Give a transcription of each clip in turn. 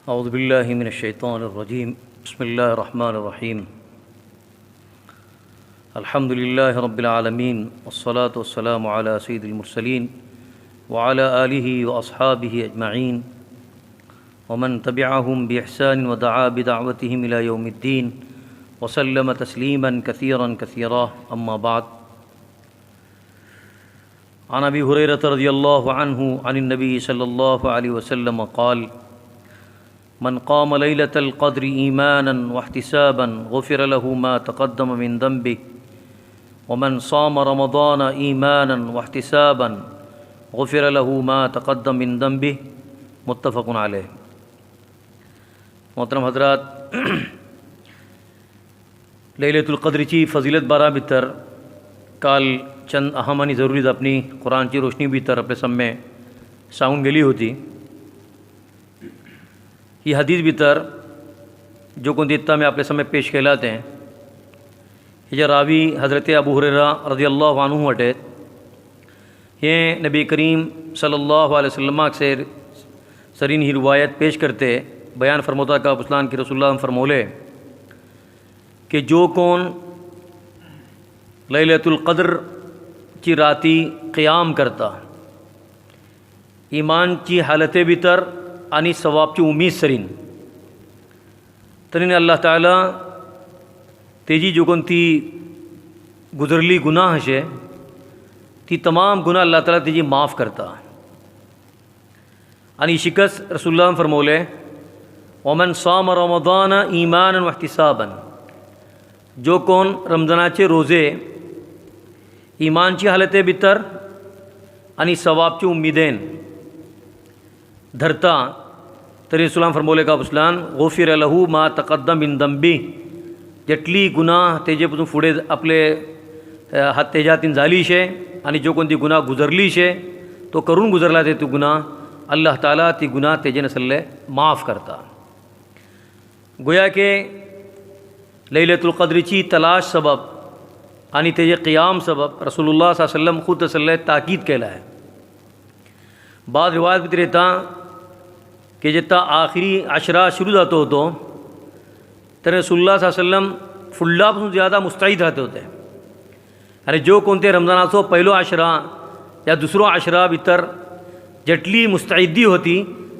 औज़ुबिल्लाहि मिनश्शैतानिर्रजीम बिस्मिल्लाहिर्रहमानिर्रहीम अल्हम्दुलिल्लाहि रब्बिल आलमीन वस्सलातु वस्सलामु अला सय्यिदिल मुरसलीन व अला आलिहि व अस्हाबिहि अजमईन व मन तबिअहुम बिइहसान व दआ बिदअवतिहिम इला यौमिद्दीन व सल्लम तस्लीमन कसीरन कसीरा अम्मा बाद। अन अबी हुरैरह रज़ियल्लाहु अन्हु अनिन नबी सल्लल्लाहु अलैहि वसल्लम क़ाल मन क़ाम लैलतल क़द्रि ईमानन वहतिसाबन गुफ़िर लहु मा तक़द्दम मिन ज़ंबिहि व मन साम रमज़ान ईमानन वहतिसाबन गुफ़िर लहु मा तक़द्दम मिन ज़ंबिहि मुत्तफ़क़ुन अलैह। मोहतरम हज़रात, लैलतुल क़द्रची फ़ज़ीलत बारा भितर काल चंद अहम आणि ज़रूरी अपनी कुरानची रोशनी भितर आपले सम्मे सांगून गेली होती। ही हदीस भितर जो कोणती इत्ता मी आपले समय पेश केला तें हेजे रावी हज़रत अबू हुरैरा रज़ियल्लाहु अन्हु वटेत। हे नबी करीम सल्लल्लाहु अलैहि वसल्लम से सरीन ही रिवायत पेश करते बयान फरमाता का पुसलान की रसूलुल्लाह फरमौले कि जो कौन लैलतुल क़द्र ची राती क़ियाम करता ईमान ची हालते भितर आणि सवाबची उमीद सरीन तरीने अल्लाह ताला तेजी जो कोण ती गुजरली गुनाह शे ती तमाम गुनाह अल्लाह ताला तेजी माफ़ करता। आणि शिकस रसूलुल्लाह फरमौले वमन साम रमज़ान ईमानन वहतिसाबन, जो कोण रमज़ानाचे रोज़े ईमानची हालते भितर आणि सवाबची उम्मीदेन धरता तरी रसूलुल्लाह फरमौले का पुसलान गुफ़िर लहु मा तक़द्दम मिन ज़ंबिहि, जेटली गुनाह तेजे पासून फुडें आपले हात तेज्यातीन जाली शे आणि जो कोणती गुनाह गुजरली शे तो करून गुजरला ते गुनाह अल्लाह ताला ती गुनाह तेजे नसल्ले माफ़ करता। गोया के लैलतुल क़द्रची तलाश सबब आणि तेजे क़ियाम सबब रसूलुल्लाह सल्लल्लाहु अलैहि वसल्लम खुद तसल्ले ताकीद केला है। बाद रिवायत भितर येता कि जेन्ना आखिरी अशरा सुरू जातो होतो तर रसूलुल्लाह सल्लल्लाहु अलैहि वसल्लम फुडल्या पासून ज़्यादा मुस्तैद राहते होते आणि जो कोणते रमज़ानाचो पयलो अशरा या दुसरो अशरा भितर जेटली मुस्तैदी होती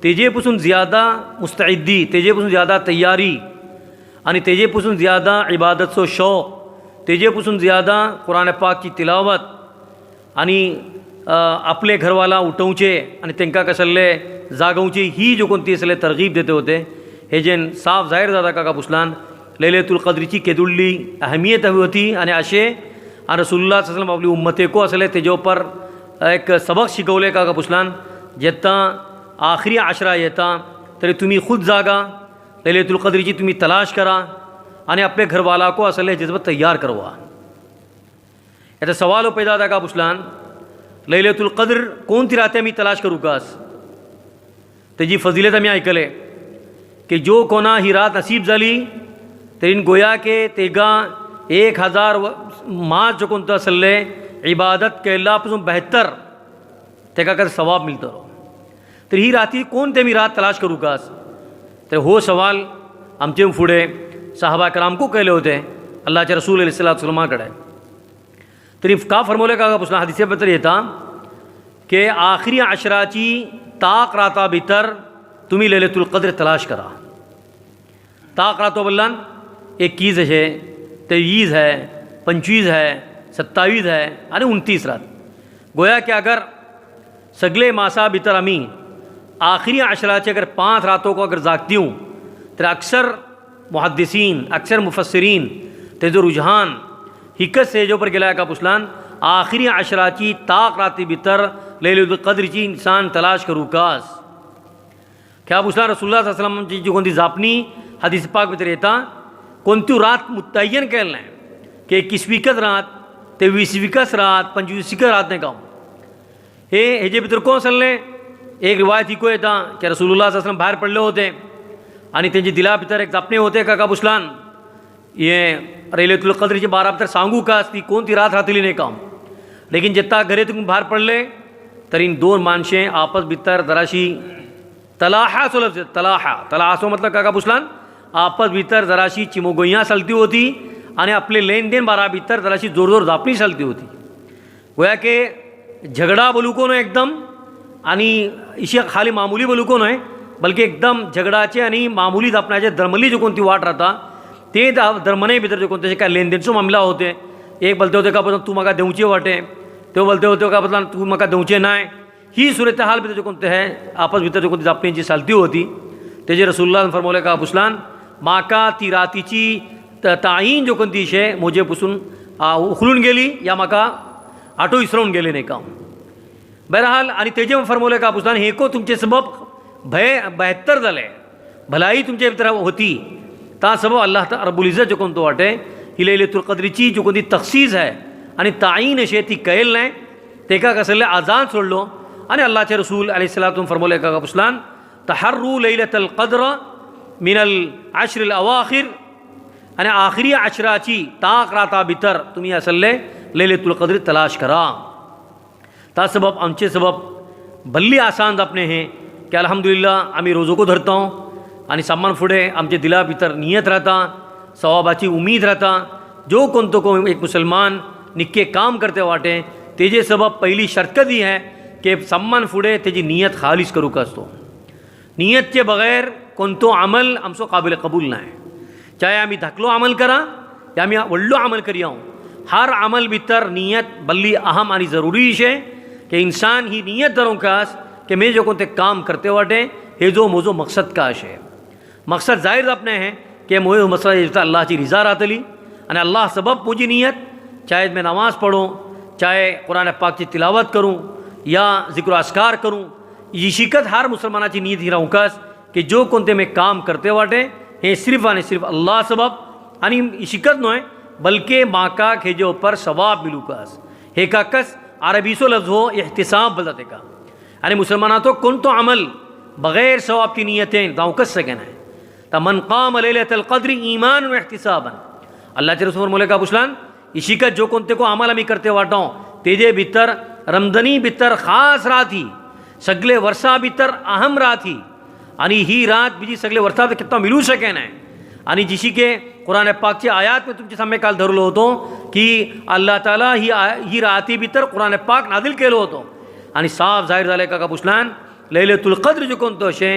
तेजे पासून ज़्यादा मुस्तैदी, तेजे पासून ज़्यादा तयारी आणि तेजे पासून ज़्यादा इबादतचो शौक, तेजे पासून ज़्यादा कुरान पाकची तिलावत आणि आपले घरवाला उठवचे आणि तेंका कसले जागवचे ही जो कोणती असले तरगीब देते होते हेजेन साफ जाहीर जाता का पुसलान लैलतुल क़द्रची केदुल्ली अहमियत हवी होती आणि अशे आणि रसूलुल्लाह सल्लल्लाहु अलैहि वसल्लम आपली उम्मतेको असले तेजे ऊपर एक सबक शिकवले का पुसलान जेन्ना आखरी अशरा येता तरी तुम्ही खुद जागा, लैलतुल क़द्रची तुम्ही तलाश करा आणि आपले घरवाला को असले जज्बत तैयार करवा। याचा सवाल पैदा जाता का पुसलान लैलतुल क़द्र कोणती राते आमी तलाश करूं कास तेजी फजिलत आमी आयकले की जो कोणा ही रात नसीब जाली तरीन गोया के तेगा 1000 मास जो कोणतो असले इबादत केला पासून बेहतर तेका कर सवाब मिळतलो। तर ही राती कोण तेमी रात तलाश करूं कास तर हो सवाल आमचे फुडें साहबा करामको केले होते अल्लाहचे रसूल सल्लल्लाहु अलैहि वसल्लम कडेन। तरी का फरमौले का पुसला हदीसे भितर येता कि आखरी अशराची ताक राता भितर तुम्ही लैलतुल क़द्र तलाश करा। ताक रातो बोललान 21 है, 23 है, 25 है, 27 है आणि 29 रात। गोया कि अगर सगले मासा भितर आमी आखरी अशराचे अगर 5 रातों को अगर जागती हूँ तो अक्सर मुहद्दिसीन अक्सर मुफस्सिरीन ते जो रुझान हिकत से जो पर गेला का पुसलान आखिरी अशराची ताक राती भितर लैलतुल क़द्रची इंसान तलाश करूं कास क्या पुसला रसूलुल्लाह सल्लल्लाहु अलैहि वसल्लम जी कोणती जापनी हदीस पाक भितर येता कोणती रात मुतय्यन केलें ना कि 21वीकच रात, 23वीकच रात, 25वीकच रात नाही का हेजे भितर कोण असले। एक रिवायत ही को येता की रसूलुल्लाह सल्लल्लाहु अलैहि वसल्लम बाहेर पडले होते आणि त्यांची दिला भितर एक जापणे होते का पुसलान ये लैलतुल क़द्रची बारा भितर सांगू का ती कोणती रात राहतली नाही का। लेकिन जेन्ना घरेतून भायर पडले तरी 2 माणसे आपस भितर जराशी तलाहा सो लफ्ज तलाहा तलाहा मतलब काका पुसलान आपस भितर जराशी चिमोगोय्या चलती होती आणि आपले लेनदेन बारा भितर जराशी जोर जोर झापणी चलती होती. गोया के झगड़ा बोलू को न्हय एकदम आणि इशी खाली मामुली बोलू को न्हय बल्कि एकदम झगडाचे आणि मामुली जापण्याचे धर्मली जो कोणती वाट राहता ते धर्मने भितर जो कोणते काय लेनदेनचो मामला होते. एक बोलते होते का बदला तू म्हाका देवचे वाटे ते बोलते होते का बदला तू म्हाका देवचे नाही. ही सूरत हाल भितर जो कोणते है आपस भितर जो कोणती जापणीची चालती होती. तेजे रसूलुल्लाह फरमवले का पुसलान म्हाका ती रातीची ताईन जो कोणती शे मोजे पुसून उखलून गेली या म्हाका आठो इसरवून गेले नाही का. बहरहाल आणि तेजे फरमवले का पुसलान हेको तुमचे सबब बेहत्तर जाले भलाई तुमचे भितर होती ता सबब अल्लाह रब्बुल इज्जत जो कोणतो वाटे ही लैलतुल क़द्रीची जो कोणती तखसीस आहे आणि ताईन अशे ती कळेल नाही तेका कसले आजान सोडलो आणि अल्लाहचे रसूल अलैहिस्सलाम फरमवले का पुसलान तहर्रू लैलतुल क़द्र मिनल अश्रिल अवाखिर आणि आखरी अशराची ताक राता भितर तुम्ही असले लैलतुल क़द्र तलाश करा. ता सबब आमचे सबब भल्ली आसान जापणे हे की अल्हम्दुलिल्लाह आम्ही रोजोको धरता आणि सामान फुडे आमचे दिला भितर नियत राहता सवाबाची उम्मीद राहता. जो कोणतो को एक मुसलमान निक्के काम करते वाटे तेजे सबब पहिली शर्त कधी है की सामान फुडे तेजी नियत खालीच करूक असतो. नियतचे बगैर कोणतो अमल आमचो काबिल कबूल नाही. चाहे आम्ही धाकलो अमल करा या आम्ही व्हडलो अमल करिया हर अमल भितर नियत बल्ली अहम आणि जरूरी शे कि इंसान ही नियत धरूंक आस कि मैं जो कोणते काम करते वाटे हे जो मोजो मकसद का अशे मकसद जाहीर जापणे है कि मोजो मकसद अल्लाहची रिजा राहतली आणि अल्लाह सबब मुझी नियत चाहे मैं नमाज पढ़ूँ चाहे कुरान पाक की तिलावत करूँ या जिक्र अस्कार करूँ ये शिकत हर मुसलमानाची नीयत ही राहूंकास कि जो कोणते मैं काम करते वाटे हे सिर्फ आणि सिर्फ अल्लाह सबब आणि शिकत न्हय बल्कि माका हेजे ऊपर सवाब मिलूकास. हे काकस अरबीसो लफ्ज हो एहतिसाब बोलते का आणि मुसलमाना तो कोणतो अमल बगैर सवाब की नीयतें जाऊँकच सकेना है. ता मन काम लैलतुल क़द्र ईमान व एहतिसाबन अल्लाह के रसूल मोले का पुसलान इशिकत जो कोणते को अमल आम्ही करते वाटो तेजे भितर रमदनी भितर खास रात ही सगळे वर्षा भितर अहम रात ही आणि ही रात बीजी सगळे वर्षा कितना मिलू शके नाही. आणि जिशी के कुरान पाकची आयात में तुमचे सामने काल धरलो होतो की अल्लाह ताला ही राती भितर कुरान पाक नादिल केलो होतो आणि साफ जाहीर झाले का पुसलान लैलतुल क़द्र जो कोणतो अशे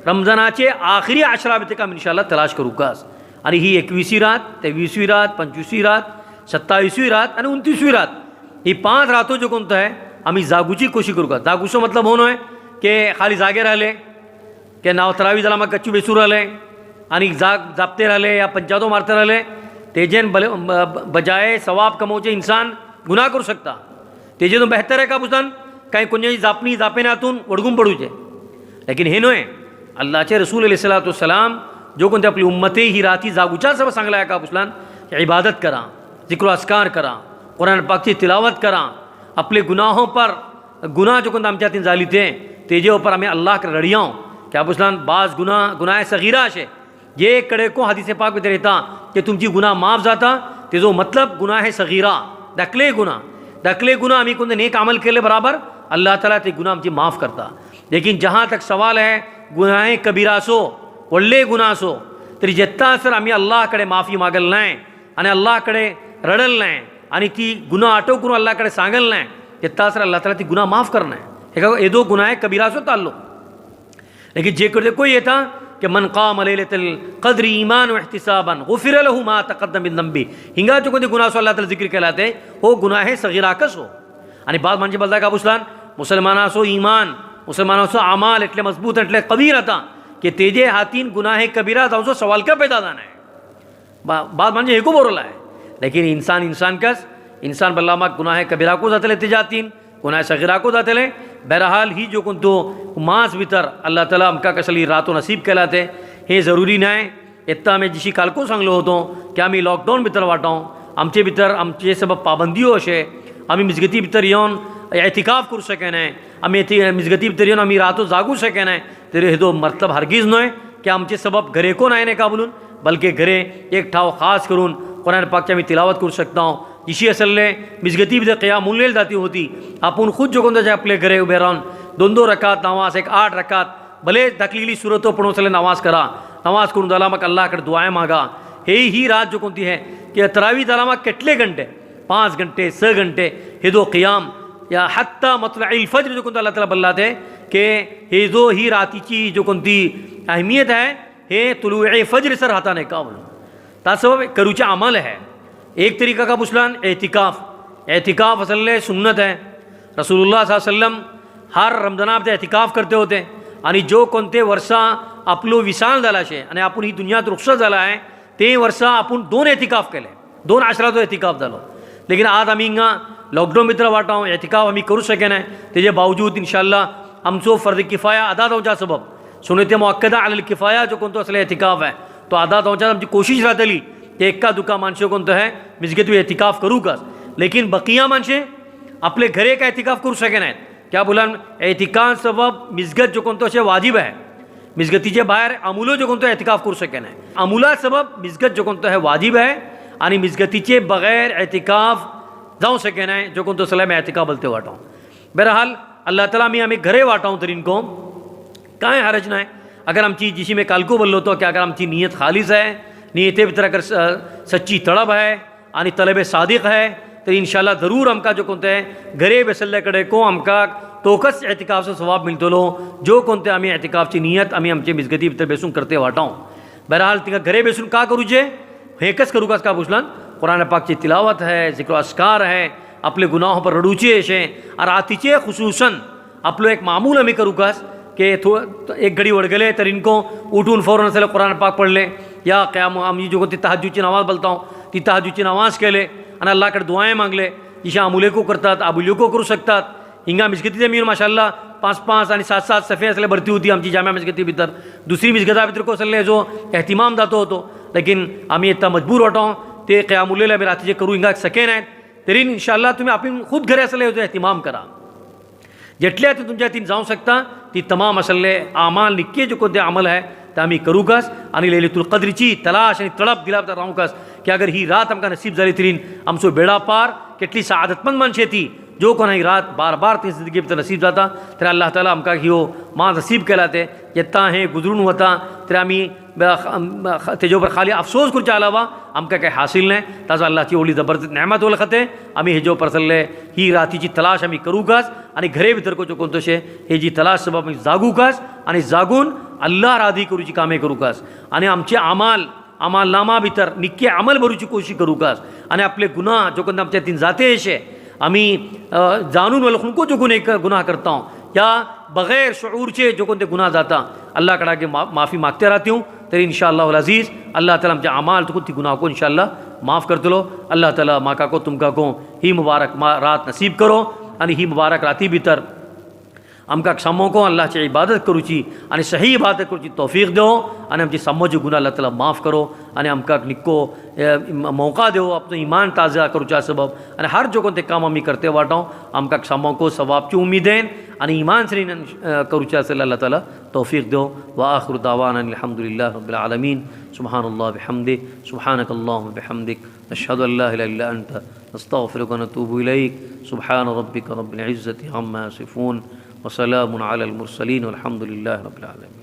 रमजानाचे आखरी अशरा भितर का इंशाअल्लाह तलाश करूकास. आणि ही 21वी रात 23वी रात 25वी रात 27वी रात आणि 29वी रात ही 5 रातो जो कोणतो आहे आम्ही जागूची कोशिश करूका. जागूचो मतलब हो न्हय की खाली जागे राहिले की नाव तरावी जाला म्हाका गच्चू बेसूर राहिले आणि जापते राहिले या पंचायतो मारते राहिले तेजेन बजाय सवाब कमवचे इंसान गुन्हा करू शकता. तेजेन बेहतर आहे का पुसतान काही कोणाची जापणी जापेनातून ओढगून पडूचे. लेकिन हे न्हय अल्लाहचे रसूल अलैहिस्सलाम जो कोणते आपली उम्मते ही राती जागूच्या सबब सांगला आहे का पुसलान इबादत करा जिक्र अस्कार करा कुरान पाकची तिलावत करा अपने गुनाहों पर गुनाह जो कोणते आमच्या हातीन जाली तेजे ऊपर आम्ही अल्लाह के रडियाँ क्या पुसलान बाज गुनाह सगीरा अशे ये कडे को हदीस पाक भितर येता की तुमची गुन्हा माफ जाता तेजो मतलब गुन्हा है सगीरा दाखले गुन्हा आम्ही कोणते नेक अमल केले बराबर अल्लाह ताला ते गुन्हा आमची माफ करता. लेकिन जहाँ तक सवाल है गुन्हा कबीरा सो व्हडले गुन्हा सो तरी जेत्ता सर आम्ही अल्लाह कडे माफी मागल नाही आणि अल्लाह कडे रडल नाही आणि ती गुन्हा आटो करून अल्लाह कडे सांगल नाही जेत्ता सर अल्लाह ताला ती गुन्हा माफ करना है एदो गुन्हा है कबीरा सो ताल्लो. लेकिन जे कडे कोई येता कि मन काम लैलतुल क़द्र ईमान व एहतिसाबन गुफिर लहू मा तक़द्दम मिन ज़ंबी हिंगा जो कोणते गुन्हा सो अल्लाह ताला जिक्र केला ते हो गुन्हा है सगीरा कसो. आणि बाद म्हणजे बोलता का पुसलान मुसलमानाचो ईमान मुसलमानाचो अमाल एटले मजबूत एटले कबीर आता की तेजे हातीन गुन्हा है कबीरा जावचो सवाल का पैदा जाना है. बाद म्हणजे हेको बरोला आहे. लेकिन इंसान कस इंसान बल्ला माग गुन्हा है कबीरा को जातले तेजे हातीन गुन्हा सगीरा को जातले. बहरहाल ही जो कोणतो मास भितर अल्लाह ताला आमकां कसली रातो नसीब केला ते हे जरुरी नाही. येता आमी जिशी कालको सांगलो होतो की आमी लॉकडावन भितर वाटां आमचे भितर आमचे सबब पाबंदियो अशे आमी मिजगती भितर येवन एतिकाफ करूं शकेनाय आमी मिजगती भितर येवन आमी रातो जागू शकेनाय. तरी हेजो मतलब हरगीज न्हय की आमचे सबब घरेको नायने का बोलून बल्कि घरे एक ठाव खास करून कुरान पाकची आमी तिलावत करूं शकता. जिशी असले मिजगती भितर क़ियामुल लैल जाती होती आपूण खुद जो कोणते आपले घरे उभे रावन 2-2 रकात नामाज एक 8 रकात भले दाखलेली सुरतो पडून सगळे नमाज करा, नमाज करून जाला मग अल्लाहकडे दुआय मागा. ही रात जो कोणती आहे की तरावी जाला मग कितले घंटे 5 घंटे 6 घंटे हे जो क़ियाम या हत्ता मतलअल फज्र जो कोणतं अल्लाह ताला बल्लाते की हे जो ही रातीची जो कोणती अहमियत आहे हे तुलूए फज्र सर राहता नाही का म्हणून तासब करूचे अमल है. एक तरीका का पुछलान एहतिकाफ असल सुन्नत है. रसूलुल्लाह सल्लल्लाहु अलैहि वसल्लम हर रमजानात एहतिकाफ करते होते आणि जो कोणते वर्षा आपलो विसाळ झाला शे आणि आपण ही दुनियात रुखसत झाला आहे ते वर्षा आपण 2 एहतिकाफ केले, 2 आशराचो एहतिकाफ झालो. लेकिन आज आम्ही हिंगा लॉकडाऊन भितर वाटाव एहतिकाफ आम्ही करू शके नाही. तेजे बावजूद इंशाअल्लाह आमचो फर्ज किफाया अदा जावच्या सबब सुन्नत मुअक्कदा अलल किफाया जो कोणतो असले एहतिकाफ आहे तो अदा जावच्या आमची कोशिश राहतली की एक्का दुका माणसे कोणतं आहे मिसगेत एहतिकाफ करू का. लेकिन बकिया माणसे आपले घरे काय एहतिकाफ करू शके नाहीत. क्या बोलान एहतिकाफ सबब मिसगत जो कोणतो असे वाजिब आहे. मिसगतीचे बाहेर अमुलो जो कोणतो एहतिकाफ करू शके नाही. अमुला सबब मिसगत जो कोणतो आहे वाजिब आहे आणि मिसगतीचे बगैर एहतिकाफ जाऊ शके नाही जो कोणतो सलाम एहतिकाफ बोलते वाटाव. बहरहाल अल्लाह ताला आम्ही घरे वाटाव तरी इनको काय हरज नाही. अगर आमची जिशी मैं काल को बोल होतो की अगर आमची नीयत खालिस है, नीयते भितर अगर सच्ची तलब है आणि तलब सादिक है तर इंशाल्लाह ज़रूर आमका जो कोणते घरे बसल्ल्याकडे को आमका तोकस एहतिकाफचो सवाब मिळतलो जो कोणते आम्ही एहतिकाफची नियत आम्ही आमचे मिसगती भितर बेसून करते वाटाव. बहरहाल तिका घरे बेसून का करूचे हेकच करू कास का पुछलान कुरान पाकची तिलावत है, जिक्र अस्कार है, आपले गुनाहों पर रडूचे अशे और आतीचे खुसूसन आपलो एक मामूल आम्ही करू कास के एक घड़ी वड़गले तर इनको उठून फौरन असेल कुरान पाक पढ़ले या क़याम आम्ही जो ती तहज्जुदची नमाज बोलता हूँ ती तहज्जुदची नमाज केले आणि अल्लाहकडे दुआएं मागले जिशा अमुले को करतात अबुलियो को करू शकतात. हिंगा मिसगतीचे मिळून माशाल्लाह 5-5 आणि 7-7 सफे असले भरती होती आमची जाम्या मिसगती भितर. दुसरी मिसगता भितर को असले जो एहतिमाम जातो होतो लेकिन आम्ही आता मजबूर वाटाव ते क़यामुलेला आम्ही रात्रीचे करू हिंगा सके नाहीत. तरी इंशाअल्लाह तुम्ही आपण खुद घरे असले जो एहतिमाम करा जेटल्या ते तुमच्या तीन जाऊ शकता ती तमाम असले आमाल निक्के जो कोणते अमल आहे ते आम्ही करू कास आणि लैलतुल क़द्रची तलाश आणि तडप दिला तर राहू कास की अगर ही रात आमका नसीब झाली तरी आमचो बेडा पार कितली सआदतमंद माणसे ती जो कोण ही रात बार बार ती जिंदगी भितर नसीब जाता तर अल्लाह ताला आमका ह्यो मा नसीब केला ते येता हे गुजरून वता तर आम्ही तेजे पर खाली अफसोस करच्या अलावा आमका काही हासिल नाही. ताजो अल्लाहची एवढी जबरदस्त नेमत वळखते आम्ही हेजो पर सल्ले ही रातीची तलाश आम्ही करू कास आणि घरे भितर को कोणतो शे हे जी तलाश सबब आम्ही जागू कास आणि जागून अल्लाह राधी करूची कामे करू कास आणि आमचे अमाल नामा भितर निक्के अमल भरूची कोशिश करू कास आणि आपले गुन्हा जो कोणते आमच्या तीन जाते अशे आम्ही जाणून वळखून को जो गुन्हा करता हूँ या बगैर शऊरचे जो कोणते गुन्हा जाता अल्लाह कड़ा माफ़ी मागते रहती हूँ तरी इंशाअल्लाह अज़ीज़ अल्लाह ताला आमच्या अमाल तो ती गुनाह को इंशाअल्लाह माफ़ करतलो. अल्लाह ताला माका को तुमका को ही मुबारक रात नसीब करो आणि ही मुबारक राती भितर आमकां सामोको अल्लाहची इबादत करूची आणि सही इबादत करूची तौफीक देव आणि आमची सामोचे गुन्हा अल्लाह ताला माफ़ करो आणि आमकां निक्को मौका देव अपनो ईमान ताज़ा करूच्या सबब आणि हर जो कोणते काम आम्ही करते वाटाव आमकां सामोको सवाबची उमेदेन आणि ईमान सरी करूच्या असेल अल्लाह ताला तौफीक देव. व आखिर दावाना अल्हम्दुलिल्लाह रब्बिल आलमीन सुब्हानल्लाह बिहम्दि सुब्हानकल्लाहुम्मा बिहम्दिक नशहदु अल्ला इलाहा इल्ला अंत नस्तगफिरुका व नतूबु इलैक सुब्हान रब्बिका रब्बिल इज्जति अम्मा यसिफून वसलामुन अलल मुरसलीन वल्हम्दुलिल्लाहि रब्बिल आलमीन.